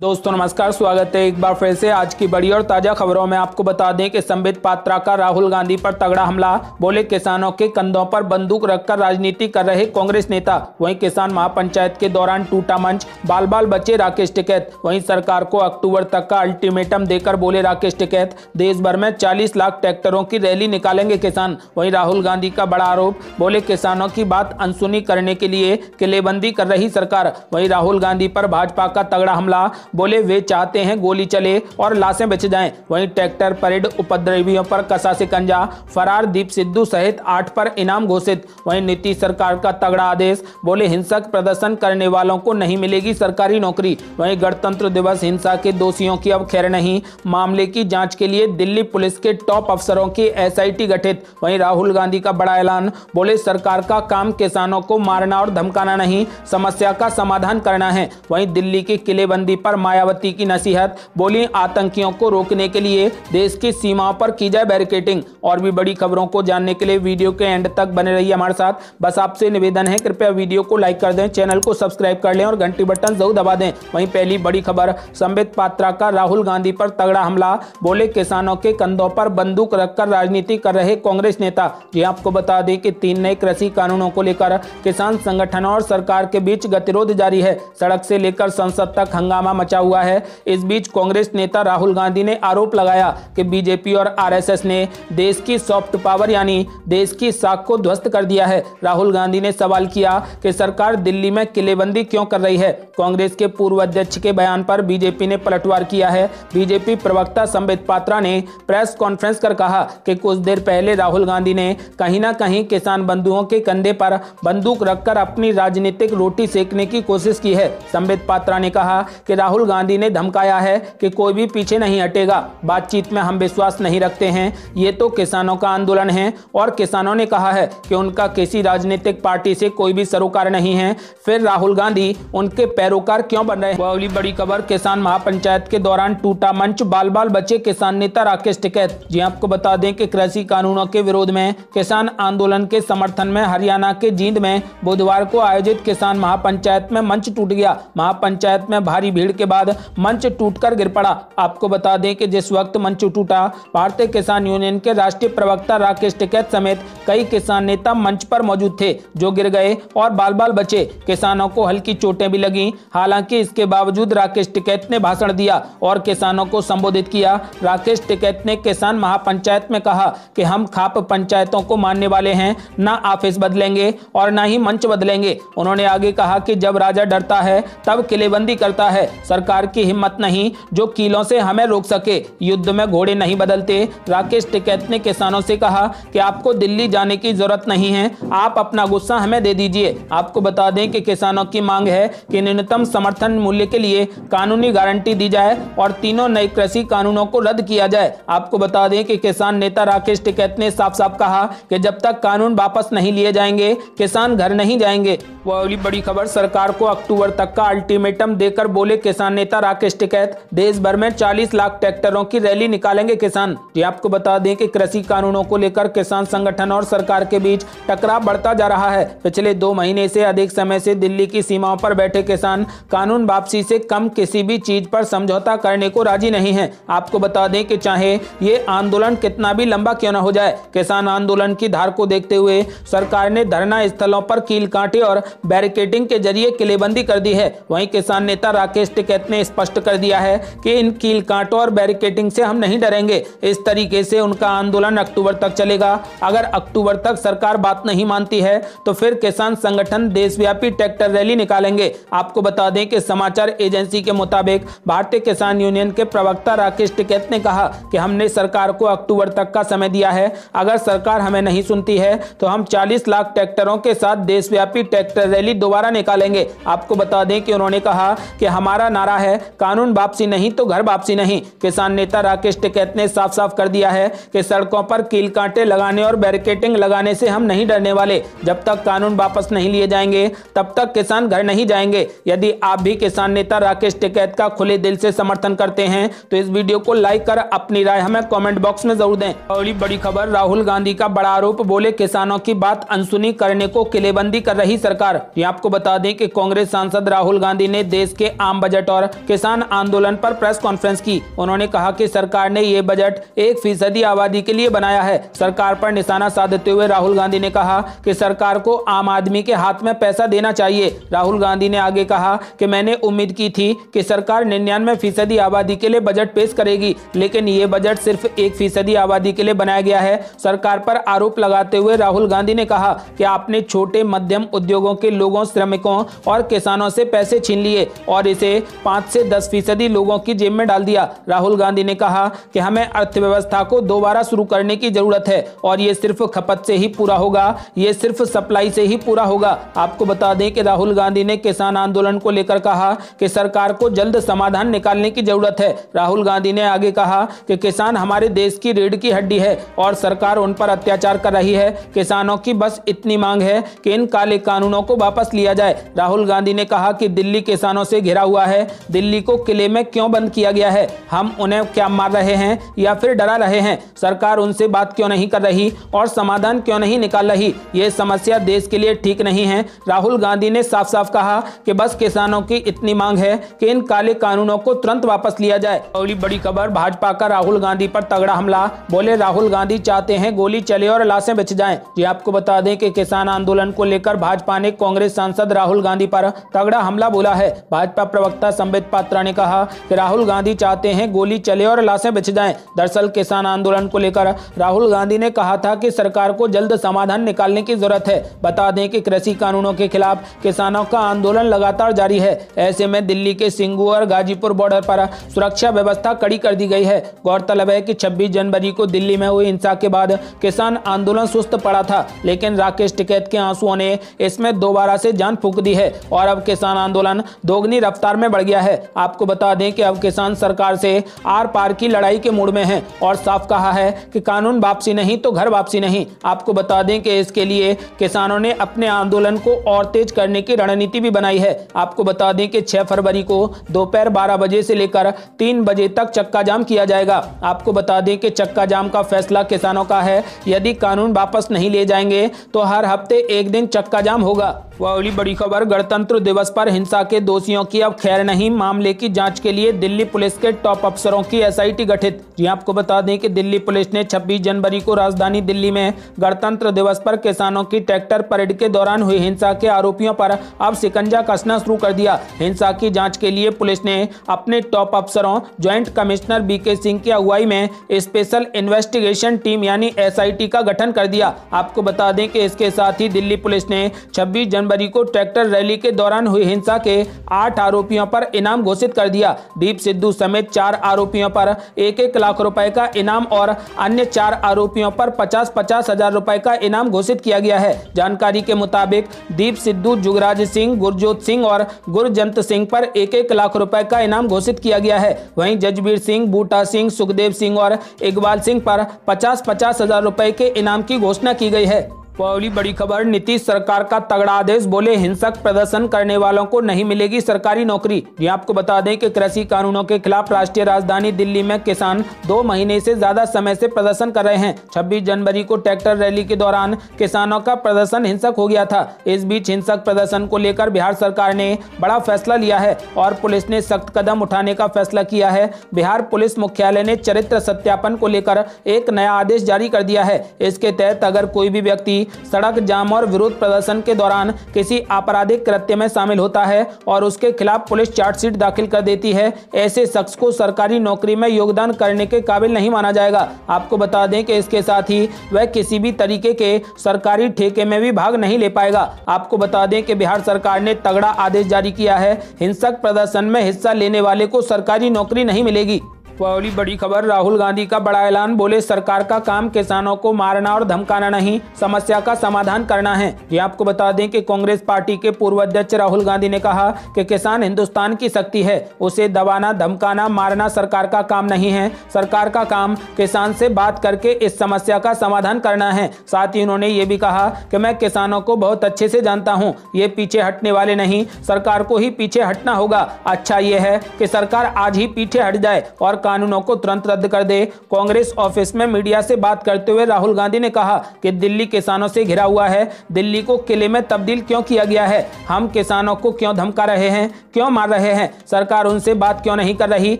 दोस्तों नमस्कार, स्वागत है एक बार फिर से आज की बड़ी और ताजा खबरों में। आपको बता दें कि संबित पात्रा का राहुल गांधी पर तगड़ा हमला। बोले किसानों के कंधों पर बंदूक रखकर राजनीति कर रहे कांग्रेस नेता। वहीं किसान महापंचायत के दौरान टूटा मंच, बाल बाल बचे राकेश टिकैत। वहीं सरकार को अक्टूबर तक का अल्टीमेटम देकर बोले राकेश टिकैत, देश भर में 40 लाख ट्रैक्टरों की रैली निकालेंगे किसान। वहीं राहुल गांधी का बड़ा आरोप, बोले किसानों की बात अनसुनी करने के लिए किलेबंदी कर रही सरकार। वहीं राहुल गांधी पर भाजपा का तगड़ा हमला। बोले वे चाहते हैं गोली चले और लाशें बिछ जाएं। वहीं ट्रैक्टर परेड उपद्रवियों पर कसा शिकंजा, फरार दीप सिद्धू सहित 8 पर इनाम घोषित। वहीं नीतीश सरकार का तगड़ा आदेश, बोले हिंसक प्रदर्शन करने वालों को नहीं मिलेगी सरकारी नौकरी। वहीं गणतंत्र दिवस हिंसा के दोषियों की अब खैर नहीं, मामले की जांच के लिए दिल्ली पुलिस के टॉप अफसरों की SIT गठित। वहीं राहुल गांधी का बड़ा ऐलान, बोले सरकार का काम किसानों को मारना और धमकाना नहीं, समस्या का समाधान करना है। वहीं दिल्ली की किलेबंदी पर मायावती की नसीहत, बोली आतंकियों को रोकने के लिए देश की सीमाओं पर की जाए बैरिकेडिंग। और भी बड़ी खबरों को जानने के लिए वीडियो के एंड तक बने रहिए हमारे साथ। बस आपसे निवेदन है, कृपया वीडियो को लाइक कर दें, चैनल को सब्सक्राइब कर लें और घंटी बटन जरूर दबा दें। वहीं पहली बड़ी खबर, संबित पात्रा का राहुल गांधी पर तगड़ा हमला। बोले किसानों के कंधों पर बंदूक रखकर राजनीति कर रहे कांग्रेस नेता। जी आपको बता दें कि 3 नए कृषि कानूनों को लेकर किसान संगठनों और सरकार के बीच गतिरोध जारी है। सड़क से लेकर संसद तक हंगामा मचा हुआ है। इस बीच कांग्रेस नेता राहुल गांधी ने आरोप लगाया कि बीजेपी और RSS ने देश की सॉफ्ट पावर यानी देश की साख को ध्वस्त कर दिया है। राहुल गांधी ने सवाल किया कि सरकार दिल्ली में किलेबंदी क्यों कर रही है। कांग्रेस के पूर्व अध्यक्ष के बयान पर बीजेपी ने पलटवार किया है। बीजेपी प्रवक्ता संबित पात्रा ने प्रेस कॉन्फ्रेंस कर कहा कि कुछ देर पहले राहुल गांधी ने कहीं ना कहीं किसान बंधुओं के कंधे पर बंदूक रखकर अपनी राजनीतिक रोटी सेकने की कोशिश की है। संबित पात्रा ने कहा कि राहुल गांधी ने धमकाया है कि कोई भी पीछे नहीं हटेगा, बातचीत में हम विश्वास नहीं रखते हैं, ये तो किसानों का आंदोलन है। और किसानों ने कहा है कि उनका किसी राजनीतिक पार्टी से कोई भी सरोकार नहीं है, फिर राहुल गांधी उनके पैरोकार क्यों बन रहे हैं। अगली बड़ी खबर, किसान महापंचायत के दौरान टूटा मंच, बाल बाल बचे किसान नेता राकेश टिकैत। जी आपको बता दें कि कृषि कानूनों के विरोध में किसान आंदोलन के समर्थन में हरियाणा के जींद में बुधवार को आयोजित किसान महापंचायत में मंच टूट गया। महापंचायत में भारी भीड़ के बाद मंच टूटकर गिर पड़ा। आपको बता दें कि जिस वक्त मंच टूटा, भारतीय किसान यूनियन के राष्ट्रीय प्रवक्ता राकेश टिकैत समेत कई किसान नेता मंच पर मौजूद थे, जो गिर गए और बाल बाल बचे। किसानों को हल्की चोटें भी लगी। हालांकि इसके बावजूद राकेश टिकैत ने भाषण दिया और किसानों को संबोधित किया। राकेश टिकैत ने किसान महापंचायत में कहा कि हम खाप पंचायतों को मानने वाले हैं, ना ऑफिस बदलेंगे और ना ही मंच बदलेंगे। उन्होंने आगे कहा कि जब राजा डरता है तब किलेबंदी करता है, सरकार की हिम्मत नहीं जो कीलों से हमें रोक सके, युद्ध में घोड़े नहीं बदलते। राकेश टिकैत ने किसानों से कहा कि आपको दिल्ली जाने की जरूरत नहीं है, आप अपना गुस्सा हमें दे दीजिए। आपको बता दें कि किसानों की मांग है कि न्यूनतम समर्थन मूल्य के लिए कानूनी गारंटी दी जाए और तीनों नए कृषि कानूनों को रद्द किया जाए। आपको बता दें कि किसान नेता राकेश टिकैत ने साफ साफ कहा कि जब तक कानून वापस नहीं लिए जाएंगे, किसान घर नहीं जाएंगे। वो अगली बड़ी खबर, सरकार को अक्टूबर तक का अल्टीमेटम देकर बोले किसान नेता राकेश टिकैत, देश भर में 40 लाख ट्रैक्टरों की रैली निकालेंगे किसान। ये आपको बता दें कि कृषि कानूनों को लेकर किसान संगठन और सरकार के बीच टकराव बढ़ता जा रहा है। पिछले 2 महीने से अधिक समय से दिल्ली की सीमाओं पर बैठे किसान कानून वापसी से कम किसी भी चीज पर समझौता करने को राजी नहीं है। आपको बता दें कि चाहे ये आंदोलन कितना भी लंबा क्यों न हो जाए, किसान आंदोलन की धार को देखते हुए सरकार ने धरना स्थलों पर कील कांटे और बैरिकेडिंग के जरिए किलेबंदी कर दी है। वहीं किसान नेता राकेश टिकैत ने स्पष्ट कर दिया है कि इन कील कांटों और बैरिकेडिंग से हम नहीं डरेंगे। इस तरीके से उनका आंदोलन अक्टूबर तक चलेगा। अगर अक्टूबर तक सरकार बात नहीं मानती है तो फिर किसान संगठन देशव्यापी ट्रैक्टर रैली निकालेंगे। आपको बता दें कि समाचार एजेंसी के मुताबिक भारतीय किसान यूनियन के प्रवक्ता राकेश टिकैत ने कहा कि हमने सरकार को अक्टूबर तक का समय दिया है। अगर सरकार हमें नहीं सुनती है तो हम 40 लाख ट्रैक्टरों के साथ देशव्यापी ट्रैक्टर रैली दोबारा निकालेंगे। आपको बता दें कि उन्होंने कहा कि हमारा नारा है कानून वापसी नहीं तो घर वापसी नहीं। किसान नेता राकेश टिकैत ने साफ साफ कर दिया है कि सड़कों पर कील कांटे लगाने और बैरिकेडिंग लगाने से हम नहीं डरने वाले। जब तक कानून वापस नहीं लिए जाएंगे तब तक किसान घर नहीं जाएंगे। यदि आप भी किसान नेता राकेश टिकैत का खुले दिल से समर्थन करते हैं तो इस वीडियो को लाइक कर अपनी राय हमें कमेंट बॉक्स में जरूर दें। अगली बड़ी खबर, राहुल गांधी का बड़ा आरोप, बोले किसानों की बात अनसुनी करने को किलेबंदी कर रही सरकार। ये आपको बता दें कि कांग्रेस सांसद राहुल गांधी ने देश के आम बजट बजट और किसान आंदोलन पर प्रेस कॉन्फ्रेंस की। उन्होंने कहा कि सरकार ने ये बजट 1% आबादी के लिए बनाया है। सरकार पर निशाना साधते हुए राहुल गांधी ने कहा कि सरकार को आम आदमी के हाथ में पैसा देना चाहिए। राहुल गांधी ने आगे कहा कि मैंने उम्मीद की थी कि सरकार 99% आबादी के लिए बजट पेश करेगी, लेकिन ये बजट सिर्फ 1% आबादी के लिए बनाया गया है। सरकार पर आरोप लगाते हुए राहुल गांधी ने कहा कि आपने छोटे मध्यम उद्योगों के लोगों, श्रमिकों और किसानों से पैसे छीन लिए और इसे 5 से 10% लोगों की जेब में डाल दिया। राहुल गांधी ने कहा कि हमें अर्थव्यवस्था को दोबारा शुरू करने की जरूरत है और ये सिर्फ खपत से ही पूरा होगा, ये सिर्फ सप्लाई से ही पूरा होगा। आपको बता दें कि राहुल गांधी ने किसान आंदोलन को लेकर कहा कि सरकार को जल्द समाधान निकालने की जरूरत है। राहुल गांधी ने आगे कहा कि किसान हमारे देश की रीढ़ की हड्डी है और सरकार उन पर अत्याचार कर रही है। किसानों की बस इतनी मांग है कि इन काले कानूनों को वापस लिया जाए। राहुल गांधी ने कहा कि दिल्ली किसानों से घिरा हुआ है, दिल्ली को किले में क्यों बंद किया गया है, हम उन्हें क्या मार रहे हैं या फिर डरा रहे हैं, सरकार उनसे बात क्यों नहीं कर रही और समाधान क्यों नहीं निकाल रही। ये समस्या देश के लिए ठीक नहीं है। राहुल गांधी ने साफ साफ कहा कि बस किसानों की इतनी मांग है कि इन काले कानूनों को तुरंत वापस लिया जाए। अगली बड़ी खबर, भाजपा का राहुल गांधी पर तगड़ा हमला। बोले राहुल गांधी चाहते हैं गोली चले और लाशें बच जाएं। जी आपको बता दें कि किसान आंदोलन को लेकर भाजपा ने कांग्रेस सांसद राहुल गांधी पर तगड़ा हमला बोला है। भाजपा प्रवक्ता संबित पात्रा ने कहा कि राहुल गांधी चाहते हैं गोली चले और लाशें बच जाएं। दरअसल किसान आंदोलन को लेकर राहुल गांधी ने कहा था कि सरकार को जल्द समाधान निकालने की जरूरत है। बता दें कि कृषि कानूनों के खिलाफ किसानों का आंदोलन लगातार जारी है। ऐसे में दिल्ली के सिंगू और गाजीपुर बॉर्डर पर सुरक्षा व्यवस्था कड़ी कर दी गई है। गौरतलब है कि 26 जनवरी को दिल्ली में हुई हिंसा के बाद किसान आंदोलन सुस्त पड़ा था, लेकिन राकेश टिकैत के आंसुओं ने इसमें दोबारा से जान फूंक दी है और अब किसान आंदोलन दोगुनी रफ्तार में बढ़ गया है। आपको बता दें कि अब किसान सरकार से आर पार की लड़ाई के मूड में हैं और साफ कहा है कि कानून वापसी नहीं तो घर वापसी नहीं। आपको बता दें कि इसके लिए किसानों ने अपने आंदोलन को और तेज करने की रणनीति भी बनाई है। आपको बता दें कि 6 फरवरी को दोपहर 12 बजे से लेकर 3 बजे तक चक्का जाम किया जाएगा। आपको बता दें कि चक्का जाम का फैसला किसानों का है। यदि कानून वापस नहीं ले जाएंगे तो हर हफ्ते एक दिन चक्का जाम होगा। वह अगली बड़ी खबर, गणतंत्र दिवस पर हिंसा के दोषियों की अब खैर नहीं। मामले की जांच के लिए दिल्ली पुलिस के टॉप अफसरों की एसआईटी गठित। जी आपको बता दें कि दिल्ली पुलिस ने 26 जनवरी को राजधानी दिल्ली में गणतंत्र दिवस पर किसानों की ट्रैक्टर परेड के दौरान हुई हिंसा के आरोपियों पर अब शिकंजा कसना शुरू कर दिया। हिंसा की जांच के लिए पुलिस ने अपने टॉप अफसरों ज्वाइंट कमिश्नर बीके सिंह की अगुवाई में स्पेशल इन्वेस्टिगेशन टीम यानी एसआईटी का गठन कर दिया। आपको बता दें कि इसके साथ ही दिल्ली पुलिस ने 26 जनवरी को ट्रैक्टर रैली के दौरान हुई हिंसा के 8 आरोपियों पर इनाम घोषित कर दिया। दीप सिद्धू समेत 4 आरोपियों पर 1-1 लाख रुपए का इनाम और अन्य 4 आरोपियों पर 50-50 हजार रुपए का इनाम घोषित किया गया है। जानकारी के मुताबिक दीप सिद्धू, जुगराज सिंह, गुरजोत सिंह और गुरजंत सिंह पर 1-1 लाख रुपए का इनाम घोषित किया गया है। वहीं जजबीर सिंह, बूटा सिंह, सुखदेव सिंह और इकबाल सिंह पर 50-50 हजार रुपए के इनाम की घोषणा की गई है। पहली बड़ी खबर, नीतीश सरकार का तगड़ा आदेश। बोले हिंसक प्रदर्शन करने वालों को नहीं मिलेगी सरकारी नौकरी। ये आपको बता दें कि कृषि कानूनों के खिलाफ राष्ट्रीय राजधानी दिल्ली में किसान 2 महीने से ज्यादा समय से प्रदर्शन कर रहे हैं। 26 जनवरी को ट्रैक्टर रैली के दौरान किसानों का प्रदर्शन हिंसक हो गया था। इस बीच हिंसक प्रदर्शन को लेकर बिहार सरकार ने बड़ा फैसला लिया है और पुलिस ने सख्त कदम उठाने का फैसला किया है। बिहार पुलिस मुख्यालय ने चरित्र सत्यापन को लेकर एक नया आदेश जारी कर दिया है। इसके तहत अगर कोई भी व्यक्ति सड़क जाम और विरोध प्रदर्शन के दौरान किसी आपराधिक कृत्य में शामिल होता है और उसके खिलाफ पुलिस चार्जशीट दाखिल कर देती है, ऐसे शख्स को सरकारी नौकरी में योगदान करने के काबिल नहीं माना जाएगा। आपको बता दें कि इसके साथ ही वह किसी भी तरीके के सरकारी ठेके में भी भाग नहीं ले पाएगा। आपको बता दें कि बिहार सरकार ने तगड़ा आदेश जारी किया है। हिंसक प्रदर्शन में हिस्सा लेने वाले को सरकारी नौकरी नहीं मिलेगी। पहली बड़ी खबर, राहुल गांधी का बड़ा ऐलान। बोले सरकार का काम किसानों को मारना और धमकाना नहीं, समस्या का समाधान करना है। ये आपको बता दें कि कांग्रेस पार्टी के पूर्व अध्यक्ष राहुल गांधी ने कहा कि किसान हिंदुस्तान की शक्ति है, उसे दबाना, धमकाना, मारना सरकार का काम नहीं है। सरकार का काम किसान से बात करके इस समस्या का समाधान करना है। साथ ही उन्होंने ये भी कहा कि मैं किसानों को बहुत अच्छे से जानता हूँ, ये पीछे हटने वाले नहीं, सरकार को ही पीछे हटना होगा। अच्छा ये है कि सरकार आज ही पीछे हट जाए और कानूनों को तुरंत रद्द कर दे। कांग्रेस ऑफिस में मीडिया से बात करते हुए राहुल गांधी ने कहा कि दिल्ली किसानों से घिरा हुआ है, दिल्ली को किले में तब्दील क्यों किया गया है, हम किसानों को क्यों धमका रहे हैं, क्यों मार रहे हैं, सरकार उनसे बात क्यों नहीं कर रही,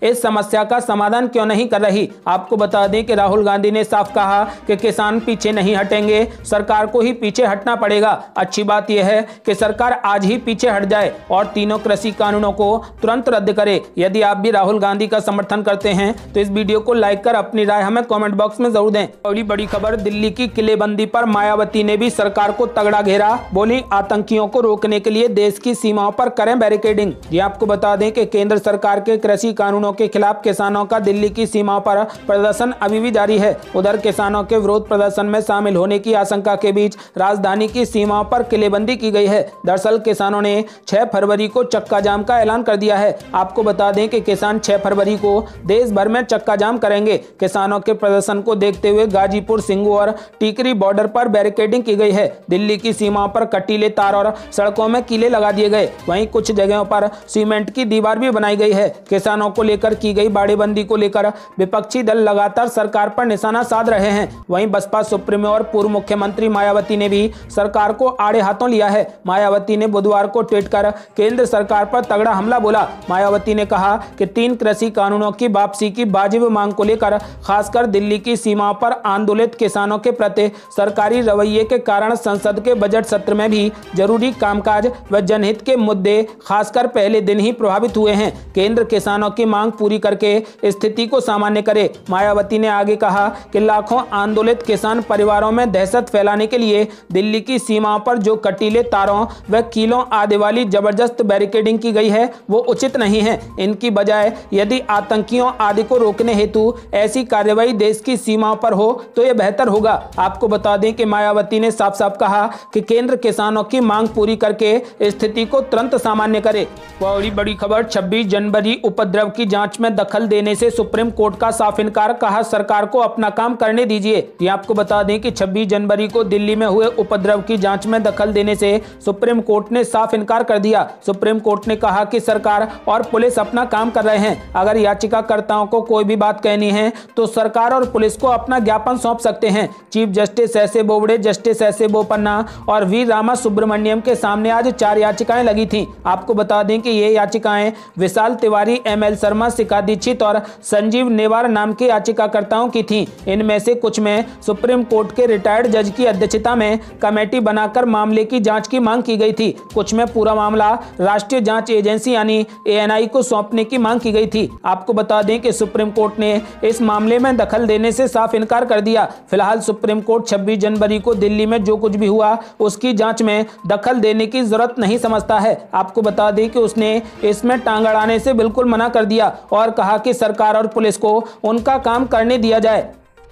इस समस्या का समाधान क्यों नहीं कर रही। आपको बता दें कि राहुल गांधी ने साफ कहा कि किसान पीछे नहीं हटेंगे, सरकार को ही पीछे हटना पड़ेगा। अच्छी बात यह है कि सरकार आज ही पीछे हट जाए और तीनों कृषि कानूनों को तुरंत रद्द करे। यदि आप भी राहुल गांधी का समर्थन करते हैं तो इस वीडियो को लाइक कर अपनी राय हमें कमेंट बॉक्स में जरूर दें। बड़ी खबर, दिल्ली की किलेबंदी पर मायावती ने भी सरकार को तगड़ा घेरा। बोली, आतंकियों को रोकने के लिए देश की सीमाओं पर करें बैरिकेडिंग। ये आपको बता दें कि केंद्र सरकार के कृषि कानूनों के खिलाफ किसानों का दिल्ली की सीमाओं पर प्रदर्शन अभी भी जारी है। उधर किसानों के विरोध प्रदर्शन में शामिल होने की आशंका के बीच राजधानी की सीमाओं पर किलेबंदी की गई है। दरअसल किसानों ने 6 फरवरी को चक्का जाम का ऐलान कर दिया है। आपको बता दें कि किसान 6 फरवरी को देश भर में चक्का जाम करेंगे। किसानों के प्रदर्शन को देखते हुए गाजीपुर, सिंगू और टीकरी बॉर्डर पर बैरिकेडिंग की गई है। दिल्ली की सीमाओं पर कटीले तार और सड़कों में कीले लगा दिए गए। वहीं कुछ जगहों पर सीमेंट की दीवार भी बनाई गई है। किसानों को लेकर की गई बाड़ेबंदी को लेकर विपक्षी दल लगातार सरकार पर निशाना साध रहे हैं। वहीं बसपा सुप्रीमो और पूर्व मुख्यमंत्री मायावती ने भी सरकार को आड़े हाथों लिया है। मायावती ने बुधवार को ट्वीट कर केंद्र सरकार पर तगड़ा हमला बोला। मायावती ने कहा कि 3 कृषि कानूनों की वापसी की वाजिब मांग को लेकर खासकर दिल्ली की सीमाओं पर आंदोलित किसानों के प्रति सरकारी रवैये के कारण संसद के बजट सत्र में भी जरूरी कामकाज व जनहित के मुद्दे खासकर पहले दिन ही प्रभावित हुए हैं। केंद्र किसानों की मांग पूरी करके स्थिति को सामान्य करे। मायावती ने आगे कहा कि लाखों आंदोलित किसान परिवारों में दहशत फैलाने के लिए दिल्ली की सीमाओं पर जो कटीले तारों व कीलों आदि वाली जबरदस्त बैरिकेडिंग की गई है वो उचित नहीं है। इनकी बजाय यदि आतंकियों आदि को रोकने हेतु ऐसी कार्रवाई देश की सीमाओं पर हो तो यह बेहतर होगा। आपको बता दें कि मायावती ने साफ साफ कहा कि केंद्र किसानों की मांग पूरी करके स्थिति को तुरंत सामान्य करे। बड़ी खबर, 26 जनवरी उपद्रव की जांच में दखल देने से सुप्रीम कोर्ट का साफ इनकार। कहा, सरकार को अपना काम करने दीजिए। ये आपको बता दें कि 26 जनवरी को दिल्ली में हुए उपद्रव की जांच में दखल देने से सुप्रीम कोर्ट ने साफ इनकार कर दिया। सुप्रीम कोर्ट ने कहा कि सरकार और पुलिस अपना काम कर रहे हैं। अगर याचिकाकर्ताओं को कोई भी बात कहनी है तो सरकार और पुलिस को अपना ज्ञापन सौंप सकते हैं। Chief justice एस.ए. Bobde, justice एस.ए. Bopanna और वी रामा सुब्रमण्यम के सामने आज 4 याचिकाएं लगी थीं। आपको बता दें कि ये याचिकाएं विशाल तिवारी, एम.एल. शर्मा, शिखा दीक्षित और संजीव नेवार नाम के याचिकाकर्ताओं की थीं। इनमें से कुछ में सुप्रीम कोर्ट के रिटायर्ड जज की अध्यक्षता में कमेटी बनाकर मामले की जांच की मांग की गई थी। कुछ में पूरा मामला राष्ट्रीय जांच एजेंसी यानी ANI को सौंपने की मांग की गई थी। आपको बता दें कि सुप्रीम कोर्ट ने इस मामले में दखल देने से साफ इनकार कर दिया। फिलहाल सुप्रीम कोर्ट 26 जनवरी को दिल्ली में जो कुछ भी हुआ उसकी जांच में दखल देने की जरूरत नहीं समझता है। आपको बता दें कि उसने इसमें टांग अड़ाने से बिल्कुल मना कर दिया और कहा कि सरकार और पुलिस को उनका काम करने दिया जाए।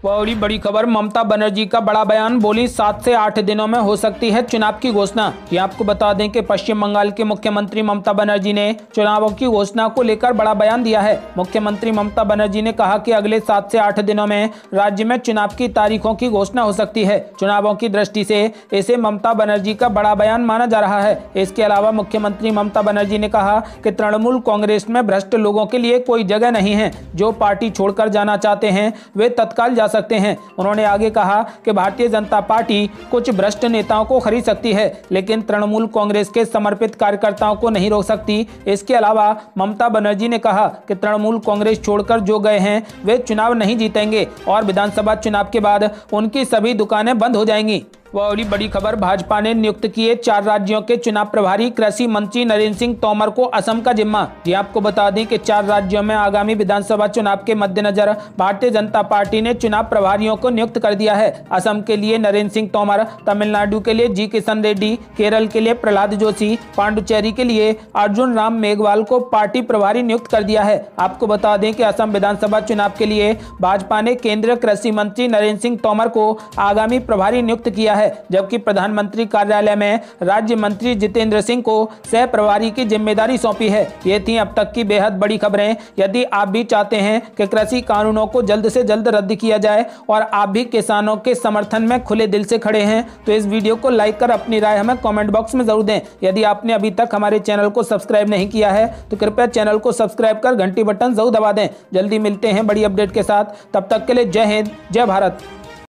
बड़ी खबर, ममता बनर्जी का बड़ा बयान। बोली, 7 से 8 दिनों में हो सकती है चुनाव की घोषणा। ये आपको बता दें कि पश्चिम बंगाल के मुख्यमंत्री ममता बनर्जी ने चुनावों की घोषणा को लेकर बड़ा बयान दिया है। मुख्यमंत्री ममता बनर्जी ने कहा कि अगले 7 से 8 दिनों में राज्य में चुनाव की तारीखों की घोषणा हो सकती है। चुनावों की दृष्टि से इसे ममता बनर्जी का बड़ा बयान माना जा रहा है। इसके अलावा मुख्यमंत्री ममता बनर्जी ने कहा कि तृणमूल कांग्रेस में भ्रष्ट लोगों के लिए कोई जगह नहीं है। जो पार्टी छोड़कर जाना चाहते हैं वे तत्काल जा सकते हैं। उन्होंने आगे कहा कि भारतीय जनता पार्टी कुछ भ्रष्ट नेताओं को खरीद सकती है लेकिन तृणमूल कांग्रेस के समर्पित कार्यकर्ताओं को नहीं रोक सकती। इसके अलावा ममता बनर्जी ने कहा कि तृणमूल कांग्रेस छोड़कर जो गए हैं वे चुनाव नहीं जीतेंगे और विधानसभा चुनाव के बाद उनकी सभी दुकानें बंद हो जाएंगी। बड़ी खबर, भाजपा ने नियुक्त किए 4 राज्यों के चुनाव प्रभारी। कृषि मंत्री नरेंद्र सिंह तोमर को असम का जिम्मा। ये आपको बता दें कि 4 राज्यों में आगामी विधानसभा चुनाव के मद्देनजर भारतीय जनता पार्टी ने चुनाव प्रभारियों को नियुक्त कर दिया है। असम के लिए नरेंद्र सिंह तोमर, तमिलनाडु के लिए जी किशन रेड्डी, केरल के लिए प्रहलाद जोशी, पांडुचेरी के लिए अर्जुन राम मेघवाल को पार्टी प्रभारी नियुक्त कर दिया है। आपको बता दें कि असम विधानसभा चुनाव के लिए भाजपा ने केंद्रीय कृषि मंत्री नरेंद्र सिंह तोमर को आगामी प्रभारी नियुक्त किया है। है, जबकि प्रधानमंत्री कार्यालय में राज्य मंत्री जितेंद्र सिंह को सह प्रभारी की जिम्मेदारी सौंपी है। ये थी अब तक की बेहद बड़ी खबरें। यदि आप भी चाहते हैं कि कृषि कानूनों को जल्द से जल्द रद्द किया जाए और आप भी किसानों के समर्थन में खुले दिल से खड़े हैं, तो इस वीडियो को लाइक कर अपनी राय हमें कमेंट बॉक्स में जरूर दें। यदि आपने अभी तक हमारे चैनल को सब्सक्राइब नहीं किया है तो कृपया चैनल को सब्सक्राइब कर घंटी बटन जरूर दबा दें। जल्दी मिलते हैं बड़ी अपडेट के साथ, तब तक के लिए जय हिंद, जय भारत।